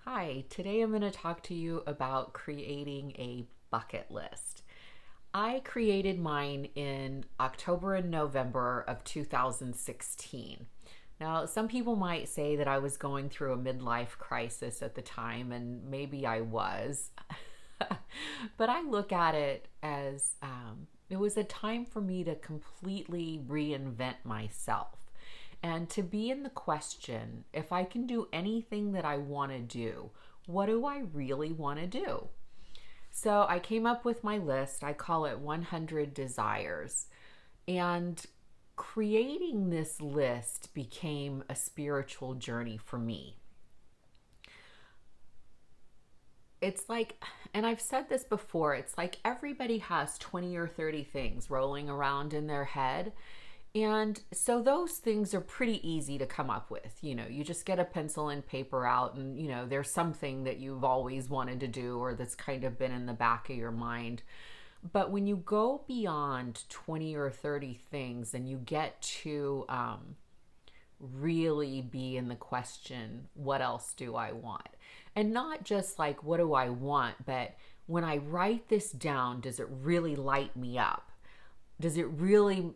Hi, today I'm going to talk to you about creating a bucket list. I created mine in October and November of 2016. Now, some people might say that I was going through a midlife crisis at the time, and maybe I was. But I look at it as it was a time for me to completely reinvent myself and to be in the question if I can do anything that I want to do, what do I really want to do? So I came up with my list. I call it 100 Desires. And creating this list became a spiritual journey for me. It's like, and I've said this before, it's like everybody has 20 or 30 things rolling around in their head. And so those things are pretty easy to come up with. You just get a pencil and paper out, and, there's something that you've always wanted to do or that's kind of been in the back of your mind. But when you go beyond 20 or 30 things and you get to really be in the question, what else do I want? And not just like, what do I want? But when I write this down, does it really light me up? Does it really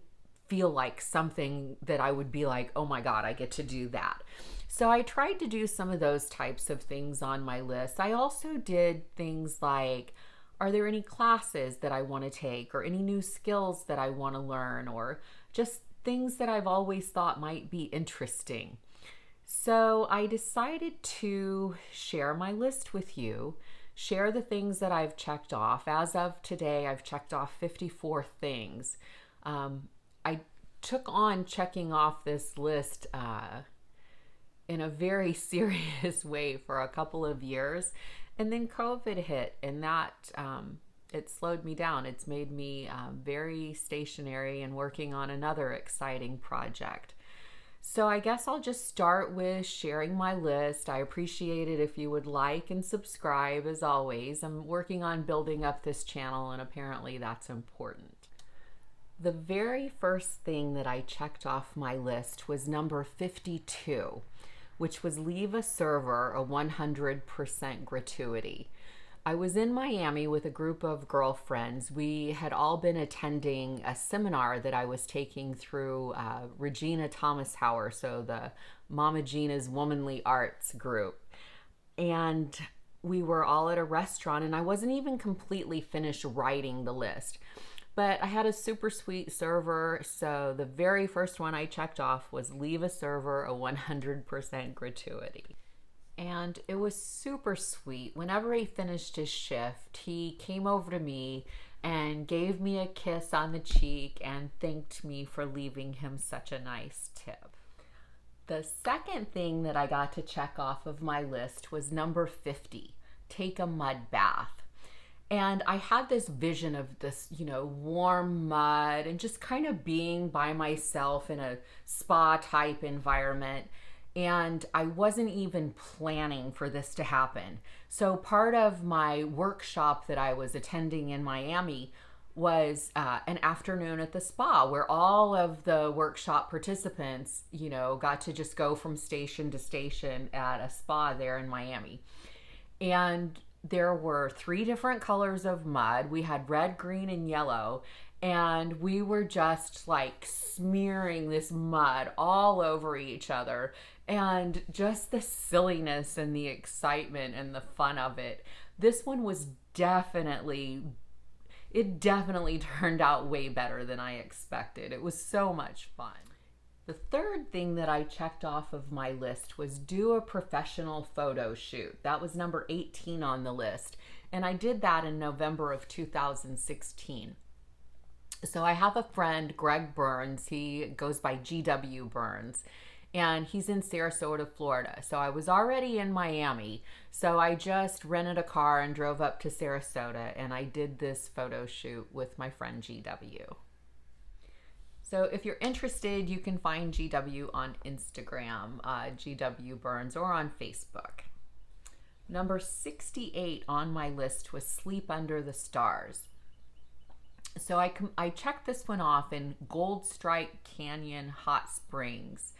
feel like something that I would be like, oh my God, I get to do that? So I tried to do some of those types of things on my list. I also did things like, are there any classes that I want to take or any new skills that I want to learn or just things that I've always thought might be interesting? So I decided to share my list with you, share the things that I've checked off. As of today, I've checked off 54 things. I took on checking off this list in a very serious way for a couple of years. And then COVID hit, and that it slowed me down. It's made me very stationary and working on another exciting project. So I guess I'll just start with sharing my list. I appreciate it if you would like and subscribe as always. I'm working on building up this channel, and apparently that's important. The very first thing that I checked off my list was number 52, which was leave a server a 100% gratuity. I was in Miami with a group of girlfriends. We had all been attending a seminar that I was taking through Regina Thomas Hauer, so the Mama Gina's Womanly Arts group. And we were all at a restaurant, and I wasn't even completely finished writing the list. But I had a super sweet server, so the very first one I checked off was leave a server a 100% gratuity. And it was super sweet. Whenever he finished his shift, he came over to me and gave me a kiss on the cheek and thanked me for leaving him such a nice tip. The second thing that I got to check off of my list was number 50, take a mud bath. And I had this vision of this, warm mud and just kind of being by myself in a spa type environment. And I wasn't even planning for this to happen. So part of my workshop that I was attending in Miami was an afternoon at the spa where all of the workshop participants, got to just go from station to station at a spa there in Miami. And there were 3 different colors of mud. We had red, green, and yellow. And we were just like smearing this mud all over each other. And just the silliness and the excitement and the fun of it. This one was definitely turned out way better than I expected. It was so much fun. The third thing that I checked off of my list was do a professional photo shoot. That was number 18 on the list. And I did that in November of 2016. So I have a friend, Greg Burns. He goes by GW Burns. And he's in Sarasota, Florida. So I was already in Miami. So I just rented a car and drove up to Sarasota. And I did this photo shoot with my friend GW. So if you're interested, you can find GW on Instagram, GW Burns, or on Facebook. Number 68 on my list was sleep under the stars. So I checked this one off in Gold Strike Canyon Hot Springs.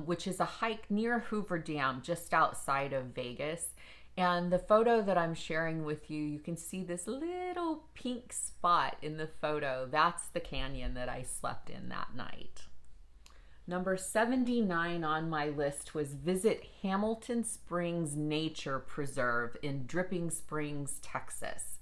which is a hike near Hoover Dam, just outside of Vegas. And the photo that I'm sharing with you, you can see this little pink spot in the photo. That's the canyon that I slept in that night. Number 79 on my list was visit Hamilton Springs Nature Preserve in Dripping Springs, Texas.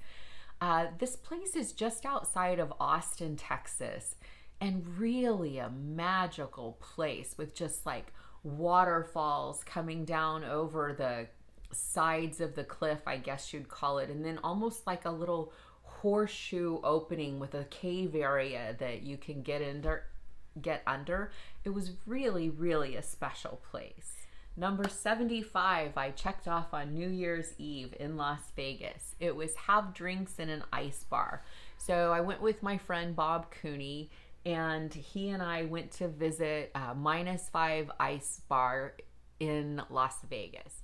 This place is just outside of Austin, Texas, and really a magical place with just like waterfalls coming down over the sides of the cliff, I guess you'd call it, and then almost like a little horseshoe opening with a cave area that you can get under. It was really, really a special place. Number 75, I checked off on New Year's Eve in Las Vegas. It was have drinks in an ice bar. So I went with my friend Bob Cooney, and he and I went to visit -5 Ice Bar in Las Vegas.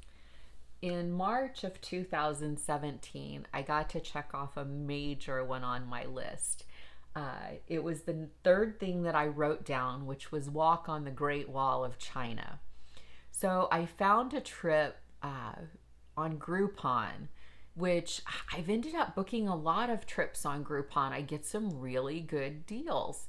In March of 2017, I got to check off a major one on my list. It was the third thing that I wrote down, which was walk on the Great Wall of China. So I found a trip on Groupon, which I've ended up booking a lot of trips on Groupon. I get some really good deals.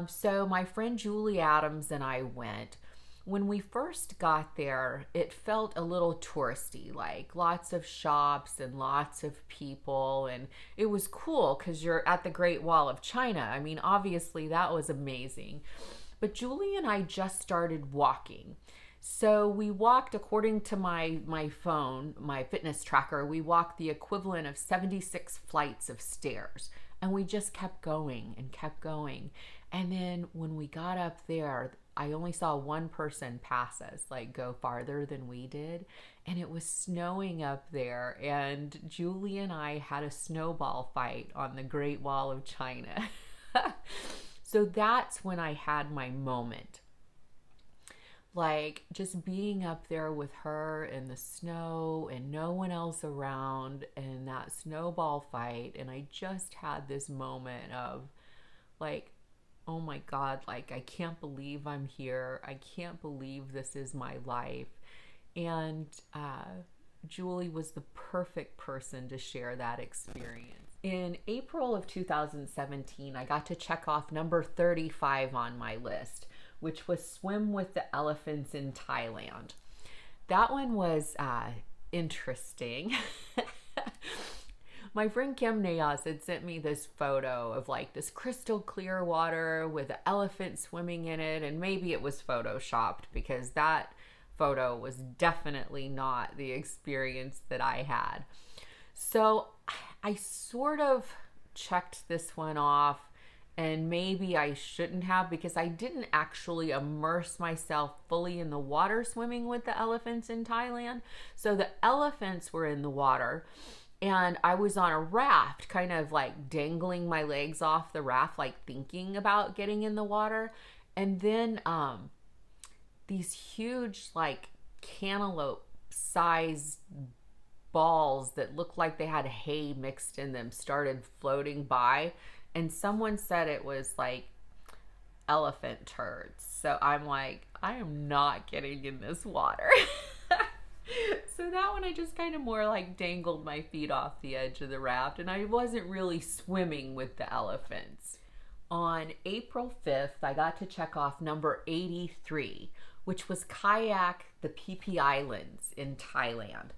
So my friend Julie Adams and I went. When we first got there, it felt a little touristy, like lots of shops and lots of people, and it was cool because you're at the Great Wall of China. I mean, obviously that was amazing. But Julie and I just started walking. So we walked, according to my phone, my fitness tracker, we walked the equivalent of 76 flights of stairs. And we just kept going and kept going. And then when we got up there, I only saw one person pass us, like go farther than we did. And it was snowing up there. And Julie and I had a snowball fight on the Great Wall of China. So that's when I had my moment. Like just being up there with her in the snow and no one else around and that snowball fight. And I just had this moment of like, oh my God, like I can't believe I'm here. I can't believe this is my life. And Julie was the perfect person to share that experience. In April of 2017, I got to check off number 35 on my list, which was swim with the elephants in Thailand. That one was interesting. My friend Kim Nayas had sent me this photo of like this crystal clear water with an elephant swimming in it, and maybe it was photoshopped because that photo was definitely not the experience that I had. So I sort of checked this one off, and maybe I shouldn't have because I didn't actually immerse myself fully in the water swimming with the elephants in Thailand. So the elephants were in the water and I was on a raft, kind of like dangling my legs off the raft, like thinking about getting in the water. And then these huge like cantaloupe sized balls that looked like they had hay mixed in them started floating by. And someone said it was like elephant turds. So I'm like, I am not getting in this water. So that one I just kind of more like dangled my feet off the edge of the raft, and I wasn't really swimming with the elephants. On April 5th, I got to check off number 83, which was kayak the Phi Phi Islands in Thailand.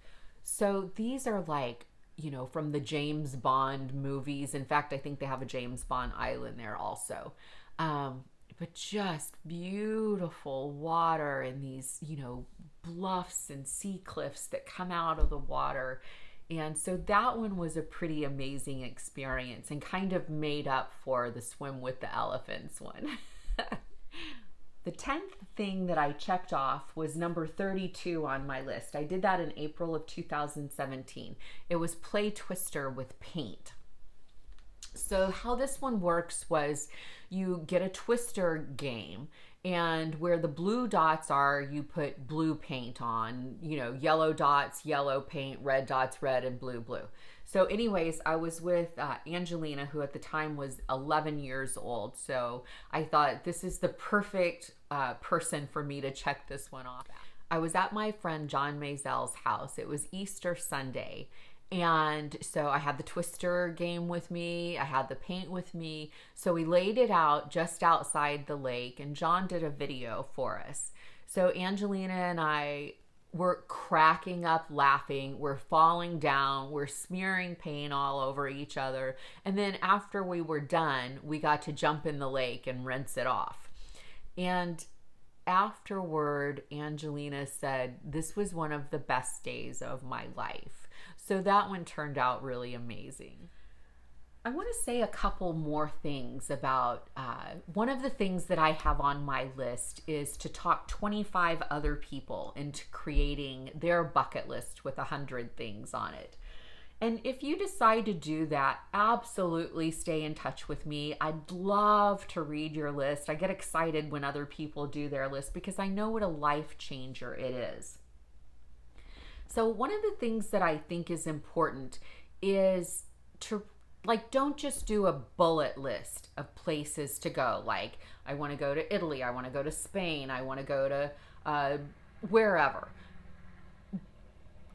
So these are like, you know, from the James Bond movies. In fact, I think they have a James Bond island there also. But just beautiful water and these, you know, bluffs and sea cliffs that come out of the water. And so that one was a pretty amazing experience and kind of made up for the swim with the elephants one. The 10th thing that I checked off was number 32 on my list. I did that in April of 2017. It was play Twister with paint. So how this one works was you get a Twister game, and where the blue dots are, you put blue paint on, you know, yellow dots, yellow paint, red dots, red, and blue, blue. So anyways, I was with Angelina, who at the time was 11 years old. So I thought this is the perfect person for me to check this one off. I was at my friend John Mazel's house. It was Easter Sunday. And so I had the Twister game with me. I had the paint with me. So we laid it out just outside the lake, and John did a video for us. So Angelina and I were cracking up laughing. We're falling down. We're smearing paint all over each other. And then after we were done, we got to jump in the lake and rinse it off. And afterward, Angelina said, this was one of the best days of my life. So that one turned out really amazing. I want to say a couple more things about one of the things that I have on my list is to talk 25 other people into creating their bucket list with 100 things on it. And if you decide to do that, absolutely stay in touch with me. I'd love to read your list. I get excited when other people do their list because I know what a life changer it is. So one of the things that I think is important is to don't just do a bullet list of places to go. Like, I want to go to Italy. I want to go to Spain. I want to go to wherever.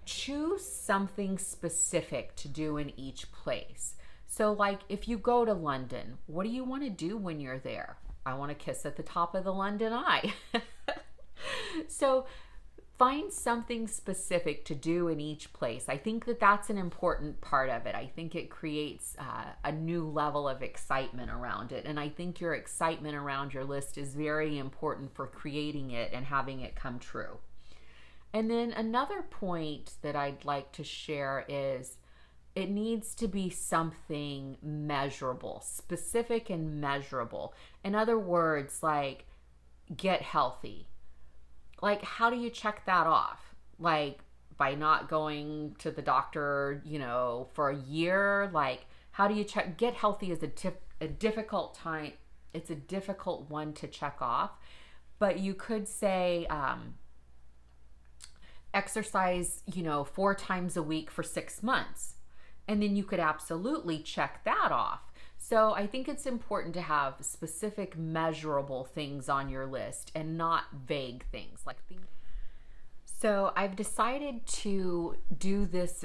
Choose something specific to do in each place. So like if you go to London, what do you want to do when you're there? I want to kiss at the top of the London Eye. So find something specific to do in each place. I think that that's an important part of it. I think it creates a new level of excitement around it. And I think your excitement around your list is very important for creating it and having it come true. And then another point that I'd like to share is it needs to be something measurable, specific and measurable. In other words, like get healthy. Like, how do you check that off? Like, by not going to the doctor, for a year? Like, how do you check? Get healthy is a difficult time. It's a difficult one to check off. But you could say exercise, 4 times a week for 6 months. And then you could absolutely check that off. So I think it's important to have specific measurable things on your list and not vague things. So I've decided to do this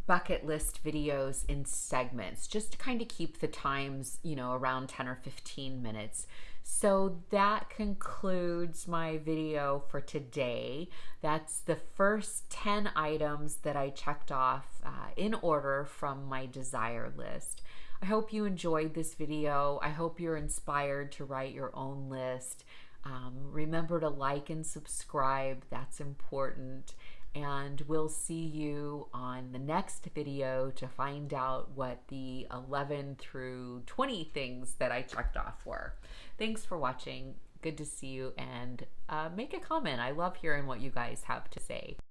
bucket list videos in segments just to kind of keep the times, around 10 or 15 minutes. So that concludes my video for today. That's the first 10 items that I checked off in order from my desire list. I hope you enjoyed this video. I hope you're inspired to write your own list. Remember to like and subscribe. That's important. And we'll see you on the next video to find out what the 11 through 20 things that I checked off were. Thanks for watching. Good to see you, and make a comment. I love hearing what you guys have to say.